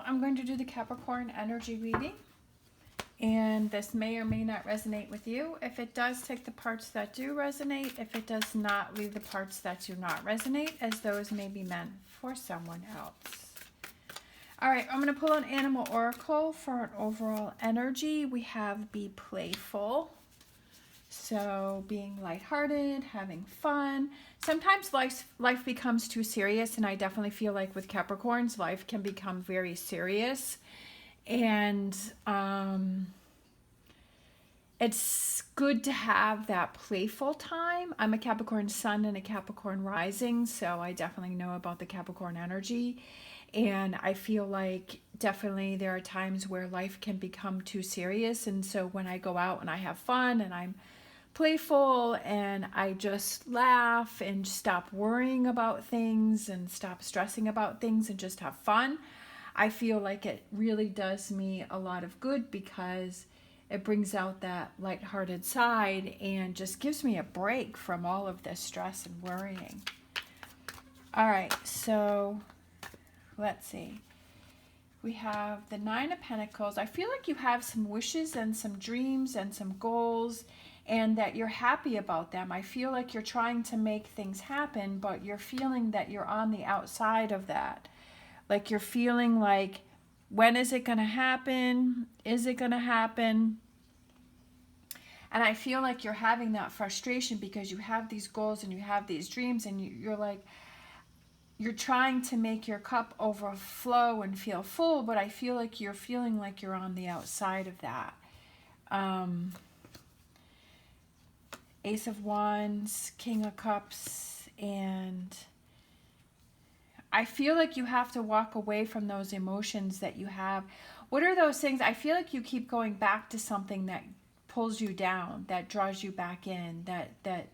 I'm going to do the Capricorn energy reading, and this may or may not resonate with you. If it does, take the parts that do resonate. If it does not, leave the parts that do not resonate, as those may be meant for someone else. All right, I'm going to pull an animal oracle for an overall energy. We have be playful. So being lighthearted, having fun. Sometimes life becomes too serious, and I definitely feel like with Capricorns, life can become very serious. And it's good to have that playful time. I'm a Capricorn sun and a Capricorn rising, so I definitely know about the Capricorn energy. And I feel like definitely there are times where life can become too serious. And so when I go out and I have fun and I'm playful and I just laugh and stop worrying about things and stop stressing about things and just have fun, I feel like it really does me a lot of good, because it brings out that lighthearted side and just gives me a break from all of this stress and worrying. All right, so let's see. We have the Nine of Pentacles. I feel like you have some wishes and some dreams and some goals, and that you're happy about them. I feel like you're trying to make things happen, but you're feeling that you're on the outside of that. Like you're feeling like, when is it going to happen? Is it going to happen? And I feel like you're having that frustration because you have these goals and you have these dreams, and you're like, you're trying to make your cup overflow and feel full, but I feel like you're feeling like you're on the outside of that. Ace of Wands, King of Cups, and I feel like you have to walk away from those emotions that you have. What are those things? I feel like you keep going back to something that pulls you down, that draws you back in, that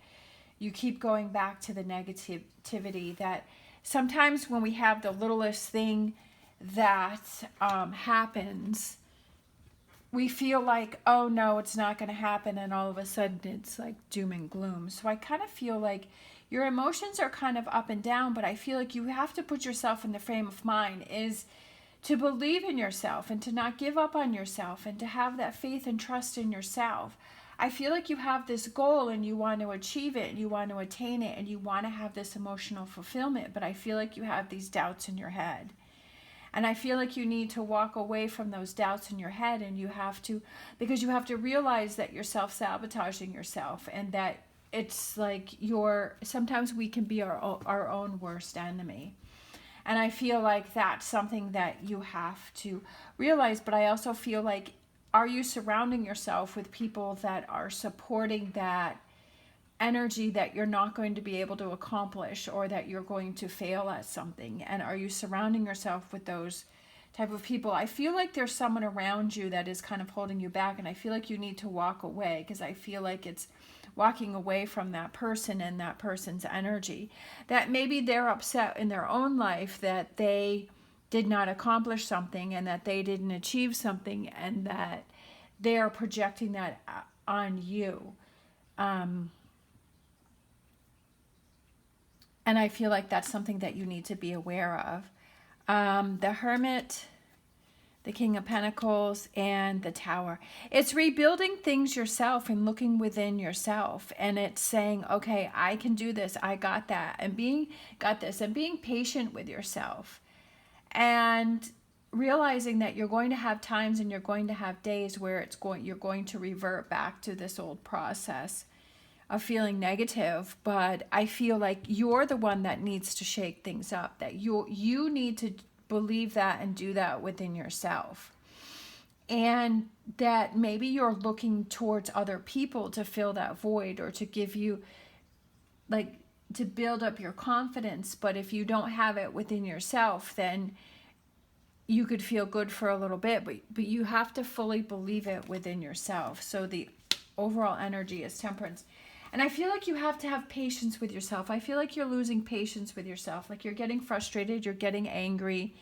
you keep going back to the negativity. That sometimes when we have the littlest thing that happens, we feel like, oh no, it's not going to happen, and all of a sudden it's like doom and gloom. So I kind of feel like your emotions are kind of up and down, but I feel like you have to put yourself in the frame of mind is to believe in yourself and to not give up on yourself and to have that faith and trust in yourself. I feel like you have this goal and you want to achieve it and you want to attain it and you want to have this emotional fulfillment, but I feel like you have these doubts in your head. And I feel like you need to walk away from those doubts in your head, and you have to, because you have to realize that you're self-sabotaging yourself, and that it's like sometimes we can be our own worst enemy. And I feel like that's something that you have to realize. But I also feel like, are you surrounding yourself with people that are supporting that energy that you're not going to be able to accomplish, or that you're going to fail at something? And are you surrounding yourself with those type of people? I feel like there's someone around you that is kind of holding you back, and I feel like you need to walk away, because I feel like it's walking away from that person and that person's energy, that maybe they're upset in their own life that they did not accomplish something and that they didn't achieve something, and that they are projecting that on you. And I feel like that's something that you need to be aware of. The Hermit, the King of Pentacles, and the Tower. It's rebuilding things yourself and looking within yourself. And it's saying, okay, I can do this. I got that. And being patient with yourself. And realizing that you're going to have times and you're going to have days where you're going to revert back to this old process of feeling negative. But I feel like you're the one that needs to shake things up, that you need to believe that and do that within yourself. And that maybe you're looking towards other people to fill that void, or to give you, like, to build up your confidence. But if you don't have it within yourself, then you could feel good for a little bit, but you have to fully believe it within yourself. So the overall energy is Temperance. And I feel like you have to have patience with yourself. I feel like you're losing patience with yourself. Like you're getting frustrated, you're getting angry.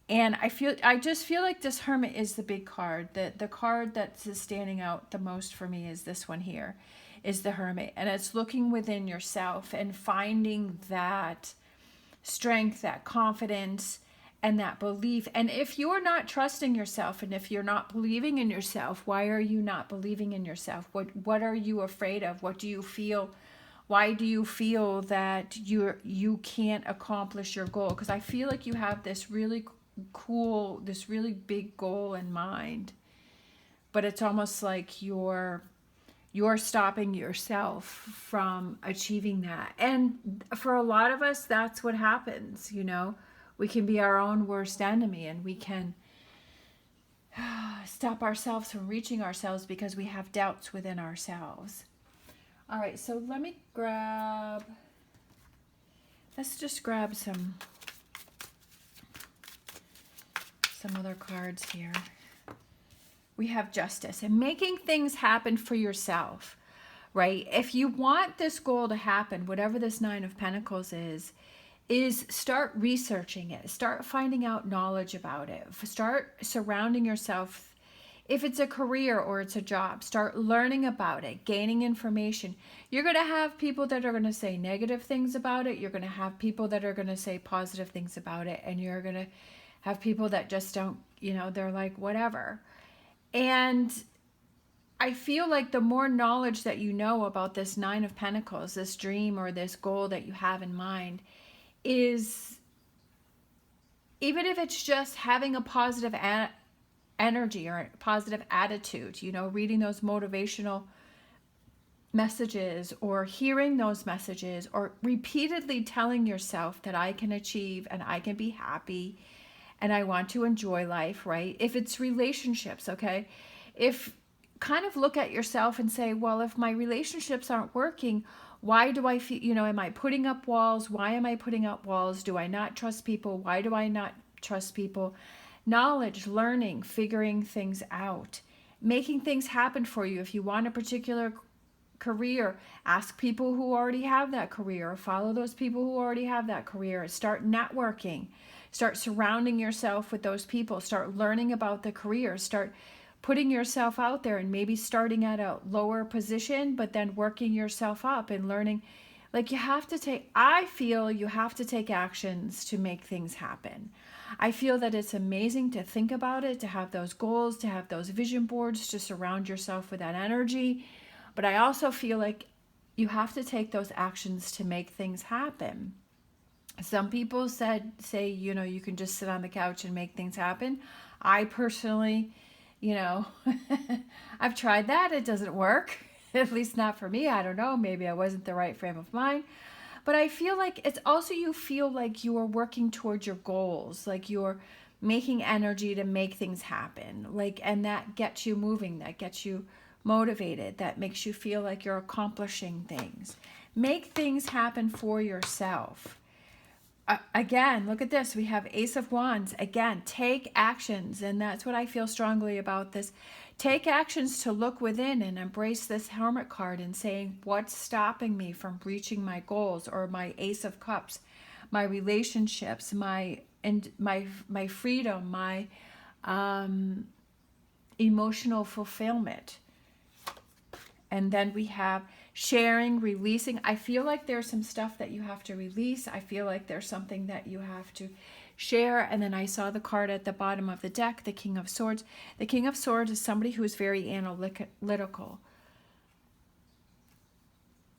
And I just feel like this Hermit is the big card. The card that's standing out the most for me is this one here, is the Hermit. And it's looking within yourself and finding that strength, that confidence, and that belief. And if you're not trusting yourself, and if you're not believing in yourself, why are you not believing in yourself? What are you afraid of? What do you feel? Why do you feel that you can't accomplish your goal? Because I feel like you have this really cool, this really big goal in mind, but it's almost like you're stopping yourself from achieving that. And for a lot of us, that's what happens. We can be our own worst enemy, and we can stop ourselves from reaching ourselves because we have doubts within ourselves. All right, so let's just grab some other cards here. We have Justice, and making things happen for yourself, right? If you want this goal to happen, whatever this Nine of Pentacles is start researching it. Start finding out knowledge about it. Start surrounding yourself. If it's a career or it's a job, start learning about it, gaining information. You're going to have people that are going to say negative things about it. You're going to have people that are going to say positive things about it. And you're going to have people that just don't, they're like, whatever. And I feel like the more knowledge that you know about this Nine of Pentacles, this dream or this goal that you have in mind, is, even if it's just having a positive energy or a positive attitude, reading those motivational messages or hearing those messages or repeatedly telling yourself that I can achieve and I can be happy and I want to enjoy life, right? If it's relationships, okay? If kind of look at yourself and say, well, if my relationships aren't working, why do I feel, am I putting up walls? Why am I putting up walls? Do I not trust people? Why do I not trust people? Knowledge, learning, figuring things out, making things happen for you. If you want a particular career, ask people who already have that career, or follow those people who already have that career. Start networking. Start surrounding yourself with those people. Start learning about the career. Start putting yourself out there, and maybe starting at a lower position, but then working yourself up and learning. Like, I feel you have to take actions to make things happen. I feel that it's amazing to think about it, to have those goals, to have those vision boards, to surround yourself with that energy. But I also feel like you have to take those actions to make things happen. Some people say, you can just sit on the couch and make things happen. I personally, I've tried that. It doesn't work, at least not for me. I don't know. Maybe I wasn't the right frame of mind. But I feel like it's also, you feel like you are working towards your goals, like you're making energy to make things happen. And that gets you moving, that gets you motivated, that makes you feel like you're accomplishing things. Make things happen for yourself. Again, look at this. We have Ace of Wands. Again, take actions. And that's what I feel strongly about this. Take actions to look within and embrace this Hermit card and saying, what's stopping me from reaching my goals, or my Ace of Cups, my relationships, my freedom, my emotional fulfillment. And then we have sharing, releasing. I feel like there's some stuff that you have to release. I feel like there's something that you have to share. And then I saw the card at the bottom of the deck, the King of Swords. The King of Swords is somebody who is very analytical.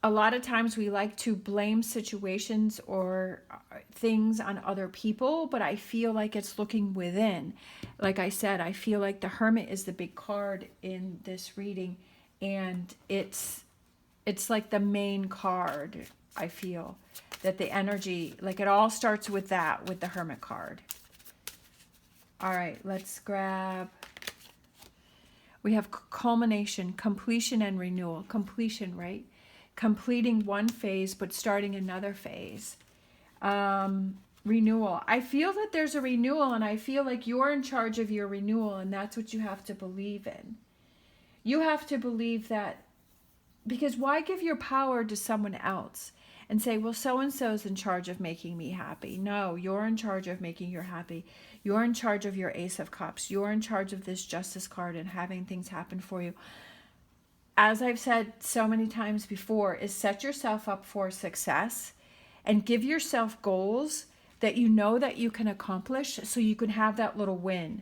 A lot of times we like to blame situations or things on other people, but I feel like it's looking within. Like I said, I feel like the Hermit is the big card in this reading, and it's like the main card. I feel that the energy, like it all starts with that, with the Hermit card. All right, let's grab, we have culmination, completion, and renewal. Completion, right? Completing one phase, but starting another phase. Renewal. I feel that there's a renewal, and I feel like you're in charge of your renewal, and that's what you have to believe in. You have to believe that, because why give your power to someone else and say, well, so-and-so's in charge of making me happy? No, you're in charge of making you happy. You're in charge of your Ace of Cups. You're in charge of this Justice card and having things happen for you. As I've said so many times before, is set yourself up for success and give yourself goals that you know that you can accomplish, so you can have that little win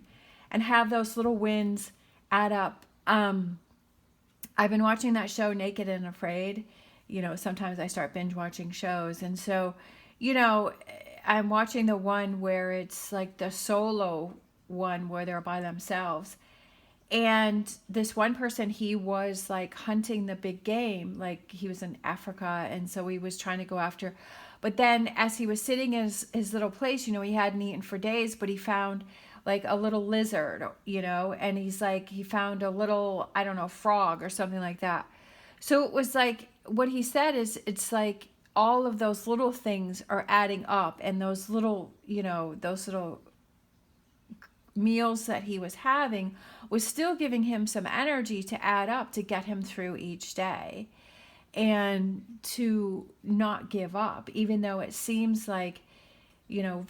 and have those little wins add up. I've been watching that show Naked and Afraid. You know, sometimes I start binge watching shows. And so, you know, I'm watching the one where it's like the solo one where they're by themselves. And this one person, he was like hunting the big game, like he was in Africa. And so he was trying to go after. But then as he was sitting in his little place, you know, he hadn't eaten for days, but he found like a little lizard, you know, and he's like, he found a little, I don't know, frog or something like that. So it was like, what he said is, it's like all of those little things are adding up, and those little, you know, those little meals that he was having was still giving him some energy to add up to get him through each day and to not give up, even though it seems like, you know,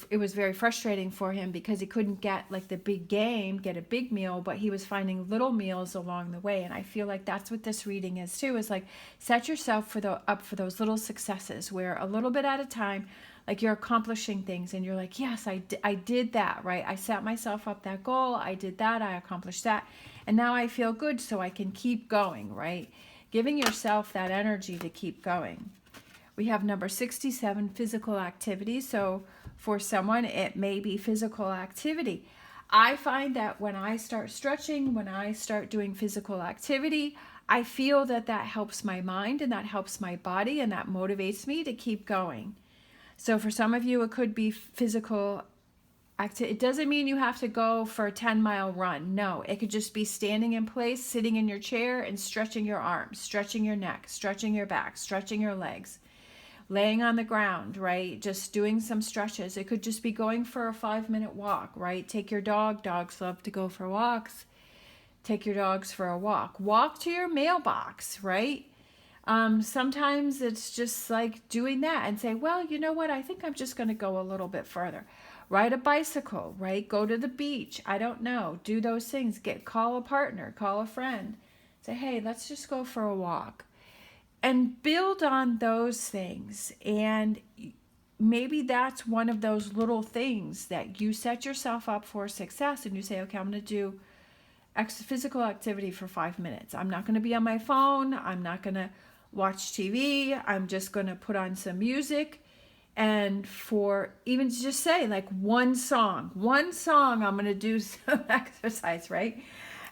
it was very frustrating for him because he couldn't get like the big game, get a big meal, but he was finding little meals along the way. And I feel like that's what this reading is too, is like set yourself up for those little successes where a little bit at a time, like you're accomplishing things and you're like, yes, I did that, right? I set myself up that goal. I did that. I accomplished that. And now I feel good, so I can keep going, right? Giving yourself that energy to keep going. We have number 67, physical activity. So for someone, it may be physical activity. I find that when I start stretching, when I start doing physical activity, I feel that that helps my mind and that helps my body and that motivates me to keep going. So for some of you, it could be physical activity. It doesn't mean you have to go for a 10-mile run. No, it could just be standing in place, sitting in your chair and stretching your arms, stretching your neck, stretching your back, stretching your legs. Laying on the ground, right? Just doing some stretches. It could just be going for a 5-minute walk, right? Take your dog. Dogs love to go for walks. Take your dogs for a walk. Walk to your mailbox, right? Sometimes it's just like doing that and say, well, you know what? I think I'm just going to go a little bit further. Ride a bicycle, right? Go to the beach. I don't know. Do those things. Call a partner. Call a friend. Say, hey, let's just go for a walk. And build on those things. And maybe that's one of those little things that you set yourself up for success. And you say, okay, I'm going to do physical activity for 5 minutes. I'm not going to be on my phone. I'm not going to watch TV. I'm just going to put on some music. And for even to just say like one song, I'm going to do some exercise, right?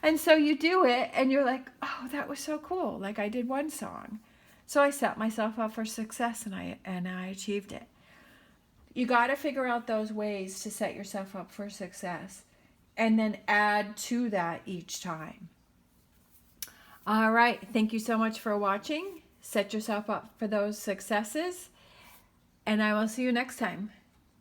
And so you do it and you're like, oh, that was so cool. Like I did one song. So I set myself up for success and I achieved it. You got to figure out those ways to set yourself up for success and then add to that each time. All right. Thank you so much for watching. Set yourself up for those successes and I will see you next time.